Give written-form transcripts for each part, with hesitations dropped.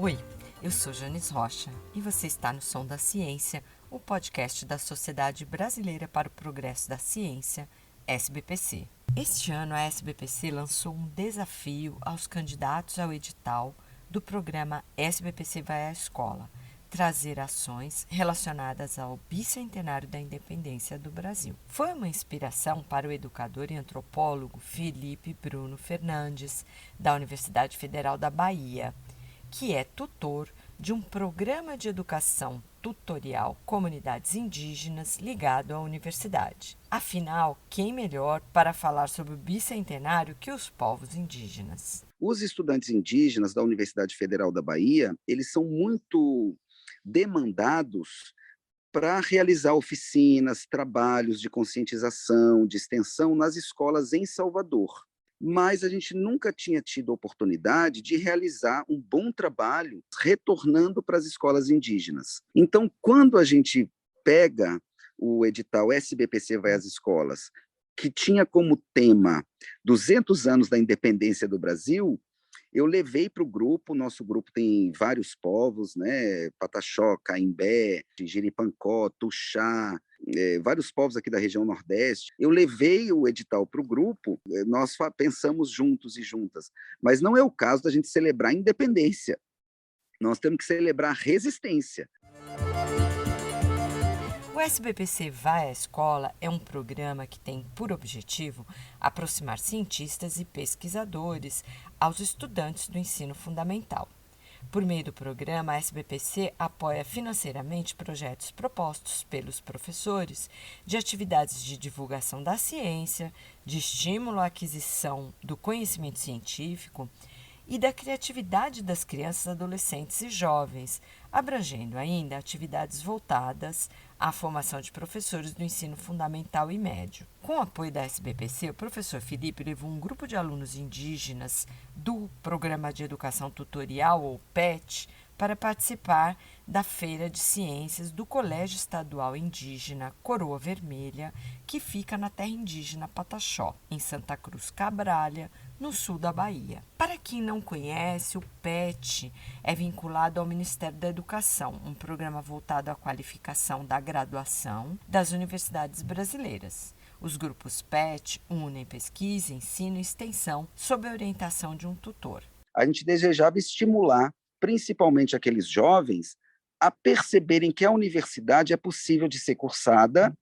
Oi, eu sou Janis Rocha e você está no Som da Ciência, o podcast da Sociedade Brasileira para o Progresso da Ciência, SBPC. Este ano a SBPC lançou um desafio aos candidatos ao edital do programa SBPC Vai à Escola, trazer ações relacionadas ao bicentenário da independência do Brasil. Foi uma inspiração para o educador e antropólogo Felipe Bruno Fernandes, da Universidade Federal da Bahia, que é tutor de um programa de educação tutorial Comunidades Indígenas ligado à universidade. Afinal, quem melhor para falar sobre o bicentenário que os povos indígenas? Os estudantes indígenas da Universidade Federal da Bahia, eles são muito demandados para realizar oficinas, trabalhos de conscientização, de extensão nas escolas em Salvador. Mas a gente nunca tinha tido a oportunidade de realizar um bom trabalho retornando para as escolas indígenas. Então, quando a gente pega o edital SBPC Vai às Escolas, que tinha como tema 200 anos da independência do Brasil, eu levei para o grupo, nosso grupo tem vários povos, né? Pataxó, Caimbé, Jiripancó, Tuxá, vários povos aqui da região Nordeste. Eu levei o edital para o grupo, nós pensamos juntos e juntas, mas não é o caso da gente celebrar a independência, nós temos que celebrar a resistência. O SBPC Vai à Escola é um programa que tem por objetivo aproximar cientistas e pesquisadores aos estudantes do ensino fundamental. Por meio do programa, a SBPC apoia financeiramente projetos propostos pelos professores de atividades de divulgação da ciência, de estímulo à aquisição do conhecimento científico e da criatividade das crianças, adolescentes e jovens, abrangendo ainda atividades voltadas à formação de professores do ensino fundamental e médio. Com o apoio da SBPC, o professor Felipe levou um grupo de alunos indígenas do Programa de Educação Tutorial, ou PET, para participar da Feira de Ciências do Colégio Estadual Indígena Coroa Vermelha, que fica na terra indígena Pataxó, em Santa Cruz Cabralha, no sul da Bahia. Para quem não conhece, o PET é vinculado ao Ministério da Educação, um programa voltado à qualificação da graduação das universidades brasileiras. Os grupos PET unem pesquisa, ensino e extensão sob a orientação de um tutor. A gente desejava estimular principalmente aqueles jovens a perceberem que a universidade é possível de ser cursada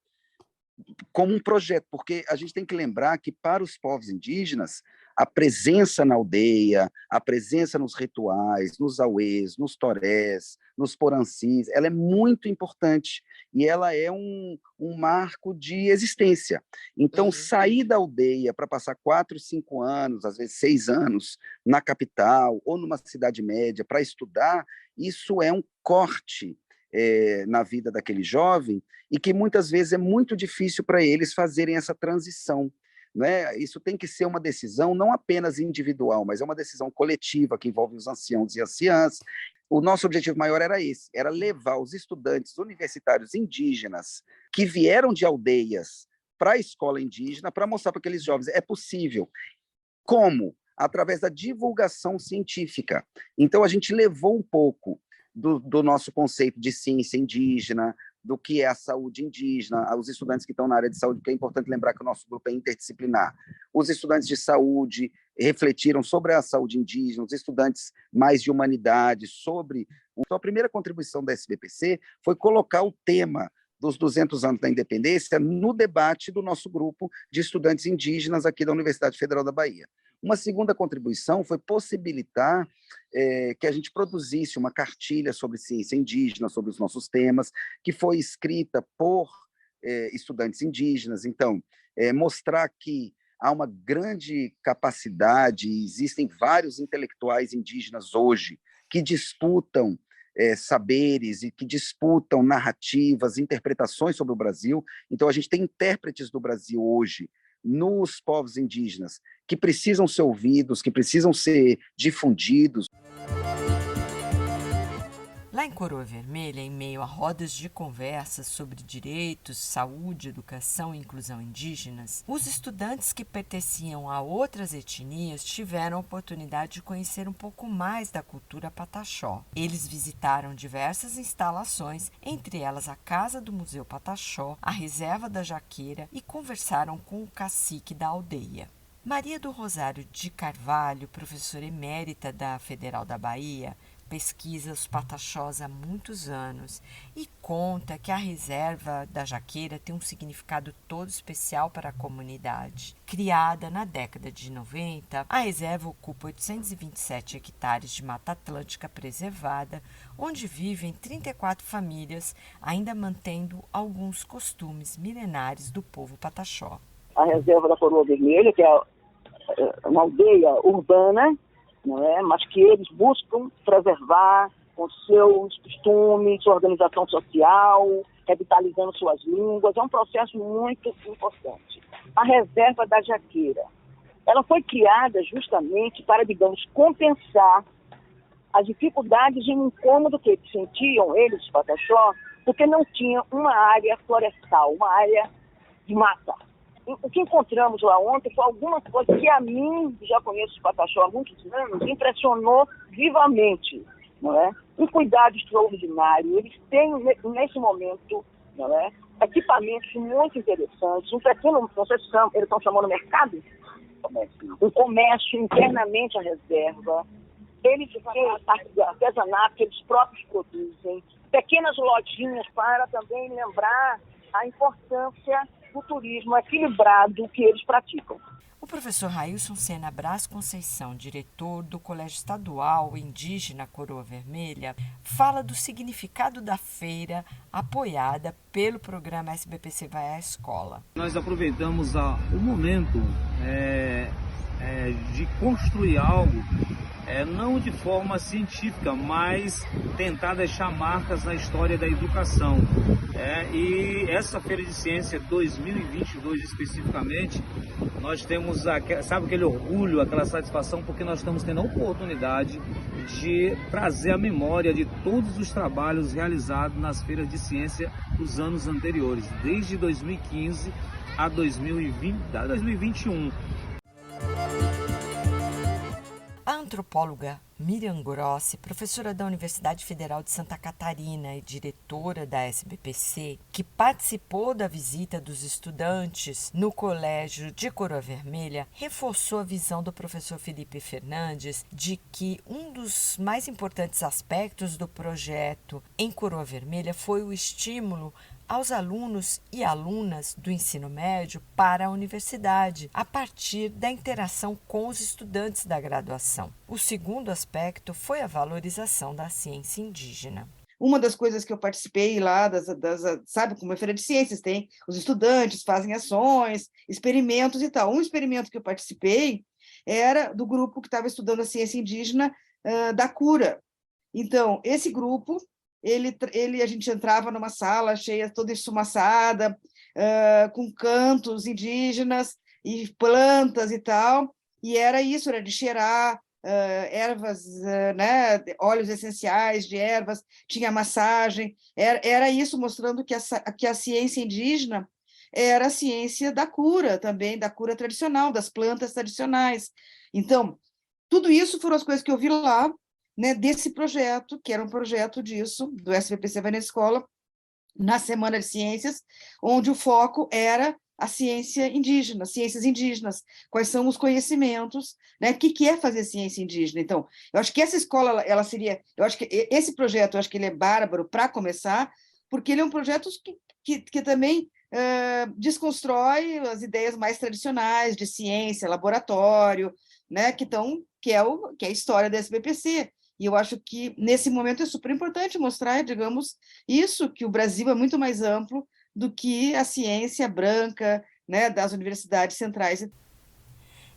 como um projeto, porque a gente tem que lembrar que para os povos indígenas, a presença na aldeia, a presença nos rituais, nos auês, nos torés, nos porancis, ela é muito importante e ela é um marco de existência. Então, sair da aldeia para passar 4, 5 anos, às vezes 6 anos, na capital ou numa cidade média para estudar, isso é um corte na vida daquele jovem e que muitas vezes é muito difícil para eles fazerem essa transição. Né? Isso tem que ser uma decisão não apenas individual, mas é uma decisão coletiva que envolve os anciãos e anciãs. O nosso objetivo maior era esse, era levar os estudantes universitários indígenas que vieram de aldeias para a escola indígena para mostrar para aqueles jovens, é possível. Como? Através da divulgação científica. Então, a gente levou um pouco do nosso conceito de ciência indígena, do que é a saúde indígena, os estudantes que estão na área de saúde, porque é importante lembrar que o nosso grupo é interdisciplinar. Os estudantes de saúde refletiram sobre a saúde indígena, os estudantes mais de humanidade, sobre... Então, a primeira contribuição da SBPC foi colocar o tema dos 200 anos da independência no debate do nosso grupo de estudantes indígenas aqui da Universidade Federal da Bahia. Uma segunda contribuição foi possibilitar que a gente produzisse uma cartilha sobre ciência indígena, sobre os nossos temas, que foi escrita por estudantes indígenas. Então, mostrar que há uma grande capacidade, existem vários intelectuais indígenas hoje que disputam saberes e que disputam narrativas, interpretações sobre o Brasil. Então, a gente tem intérpretes do Brasil hoje nos povos indígenas que precisam ser ouvidos, que precisam ser difundidos. Lá em Coroa Vermelha, em meio a rodas de conversas sobre direitos, saúde, educação e inclusão indígenas, os estudantes que pertenciam a outras etnias tiveram a oportunidade de conhecer um pouco mais da cultura Pataxó. Eles visitaram diversas instalações, entre elas a Casa do Museu Pataxó, a Reserva da Jaqueira, e conversaram com o cacique da aldeia. Maria do Rosário de Carvalho, professora emérita da Federal da Bahia, pesquisa os pataxós há muitos anos e conta que a reserva da Jaqueira tem um significado todo especial para a comunidade. Criada na década de 90, a reserva ocupa 827 hectares de Mata Atlântica preservada, onde vivem 34 famílias, ainda mantendo alguns costumes milenares do povo pataxó. A reserva da Coroa Vermelha, que é uma aldeia urbana, não é? Mas que eles buscam preservar com seus costumes, sua organização social, revitalizando suas línguas. É um processo muito importante. A Reserva da Jaqueira, ela foi criada justamente para, digamos, compensar as dificuldades e o incômodo que sentiam eles, os pataxó, porque não tinham uma área florestal, uma área de mata. O que encontramos lá ontem foi alguma coisa que a mim, já conheço os pataxó há muitos anos, impressionou vivamente, não é? Um cuidado extraordinário. Eles têm, nesse momento, não é, equipamentos muito interessantes, um pequeno, não sei se eles estão chamando mercado, um comércio internamente à reserva. Eles têm artesanato que eles próprios produzem, pequenas lojinhas para também lembrar a importância do turismo equilibrado que eles praticam. O professor Railson Sena Brás Conceição, diretor do Colégio Estadual Indígena Coroa Vermelha, fala do significado da feira apoiada pelo programa SBPC Vai à Escola. Nós aproveitamos o momento de construir algo, não de forma científica, mas tentar deixar marcas na história da educação. E essa Feira de Ciência 2022 especificamente, nós temos, sabe, aquele orgulho, aquela satisfação, porque nós estamos tendo a oportunidade de trazer a memória de todos os trabalhos realizados nas feiras de ciência dos anos anteriores, desde 2015 a 2021. A antropóloga Miriam Grossi, professora da Universidade Federal de Santa Catarina e diretora da SBPC, que participou da visita dos estudantes no Colégio de Coroa Vermelha, reforçou a visão do professor Felipe Fernandes de que um dos mais importantes aspectos do projeto em Coroa Vermelha foi o estímulo aos alunos e alunas do ensino médio para a universidade, a partir da interação com os estudantes da graduação. O segundo aspecto foi a valorização da ciência indígena. Uma das coisas que eu participei lá, sabe, como é Feira de Ciências, tem os estudantes, fazem ações, experimentos e tal. Um experimento que eu participei era do grupo que estava estudando a ciência indígena da cura. Então, esse grupo, a gente entrava numa sala cheia, toda esfumaçada, com cantos indígenas e plantas e tal, e era isso, era de cheirar ervas, né, óleos essenciais de ervas, tinha massagem, era isso, mostrando que a ciência indígena era a ciência da cura também, da cura tradicional, das plantas tradicionais. Então, tudo isso foram as coisas que eu vi lá, né, desse projeto, que era um projeto disso, do SBPC Vai na Escola, na Semana de Ciências, onde o foco era a ciência indígena, ciências indígenas, quais são os conhecimentos, né, o que é fazer ciência indígena. Então, eu acho que essa escola, ela seria, eu acho que esse projeto, eu acho que ele é bárbaro para começar, porque ele é um projeto que também desconstrói as ideias mais tradicionais de ciência, laboratório, né, que é a história da SBPC. E eu acho que, nesse momento, é super importante mostrar, digamos, isso, que o Brasil é muito mais amplo do que a ciência branca, né, das universidades centrais.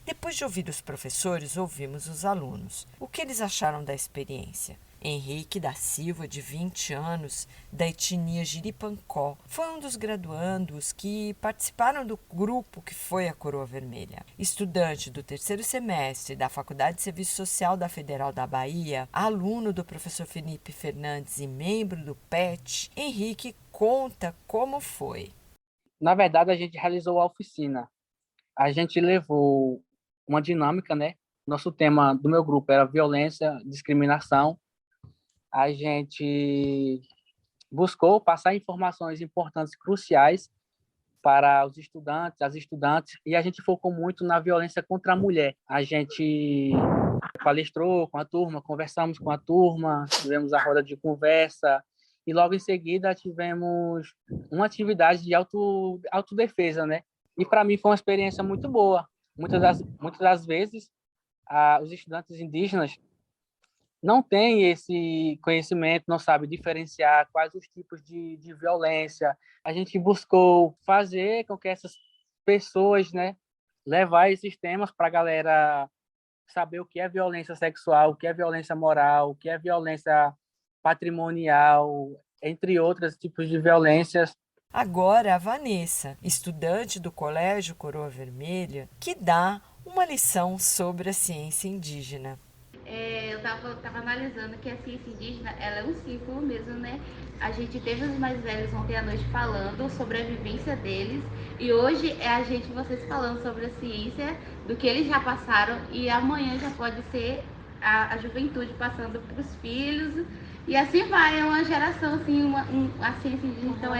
Depois de ouvir os professores, ouvimos os alunos. O que eles acharam da experiência? Henrique da Silva, de 20 anos, da etnia Jiripancó, foi um dos graduandos que participaram do grupo que foi a Coroa Vermelha. Estudante do 3º semestre da Faculdade de Serviço Social da Federal da Bahia, aluno do professor Felipe Fernandes e membro do PET, Henrique conta como foi. Na verdade, a gente realizou a oficina. A gente levou uma dinâmica, né? Nosso tema do meu grupo era violência, discriminação. A gente buscou passar informações importantes, cruciais para os estudantes, as estudantes, e a gente focou muito na violência contra a mulher. A gente palestrou com a turma, conversamos com a turma, tivemos a roda de conversa, e logo em seguida tivemos uma atividade de autodefesa, né? E para mim foi uma experiência muito boa. Muitas das vezes, os estudantes indígenas não têm esse conhecimento, não sabem diferenciar quais os tipos de violência. A gente buscou fazer com que essas pessoas, né, levar esses temas para a galera saber o que é violência sexual, o que é violência moral, o que é violência patrimonial, entre outros tipos de violências. Agora a Vanessa, estudante do Colégio Coroa Vermelha, que dá uma lição sobre a ciência indígena. Eu tava analisando que a ciência indígena, ela é um ciclo mesmo, né? A gente teve os mais velhos ontem à noite falando sobre a vivência deles e hoje é a gente, vocês falando sobre a ciência, do que eles já passaram e amanhã já pode ser a juventude passando para os filhos e assim vai, é uma geração assim, a ciência indígena, então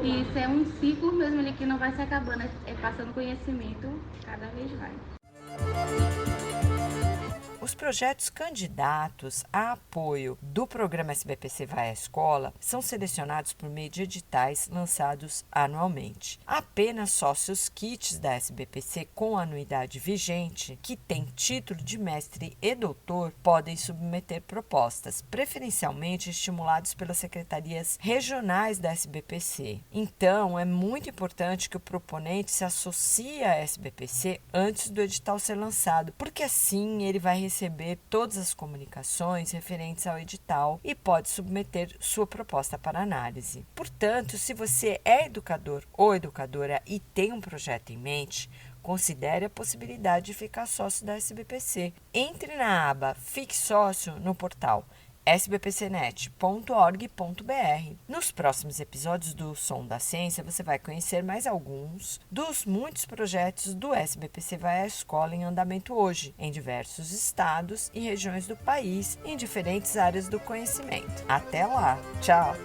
isso é um ciclo mesmo ali que não vai se acabando, é passando conhecimento cada vez mais. Os projetos candidatos a apoio do programa SBPC Vai à Escola são selecionados por meio de editais lançados anualmente. Apenas sócios kits da SBPC com anuidade vigente, que têm título de mestre e doutor, podem submeter propostas, preferencialmente estimulados pelas secretarias regionais da SBPC. Então, é muito importante que o proponente se associe à SBPC antes do edital ser lançado, porque assim ele vai receber todas as comunicações referentes ao edital e pode submeter sua proposta para análise. Portanto, se você é educador ou educadora e tem um projeto em mente, considere a possibilidade de ficar sócio da SBPC. Entre na aba Fique Sócio no portal sbpcnet.org.br. Nos próximos episódios do Som da Ciência, você vai conhecer mais alguns dos muitos projetos do SBPC Vai à Escola em andamento hoje, em diversos estados e regiões do país e em diferentes áreas do conhecimento. Até lá! Tchau!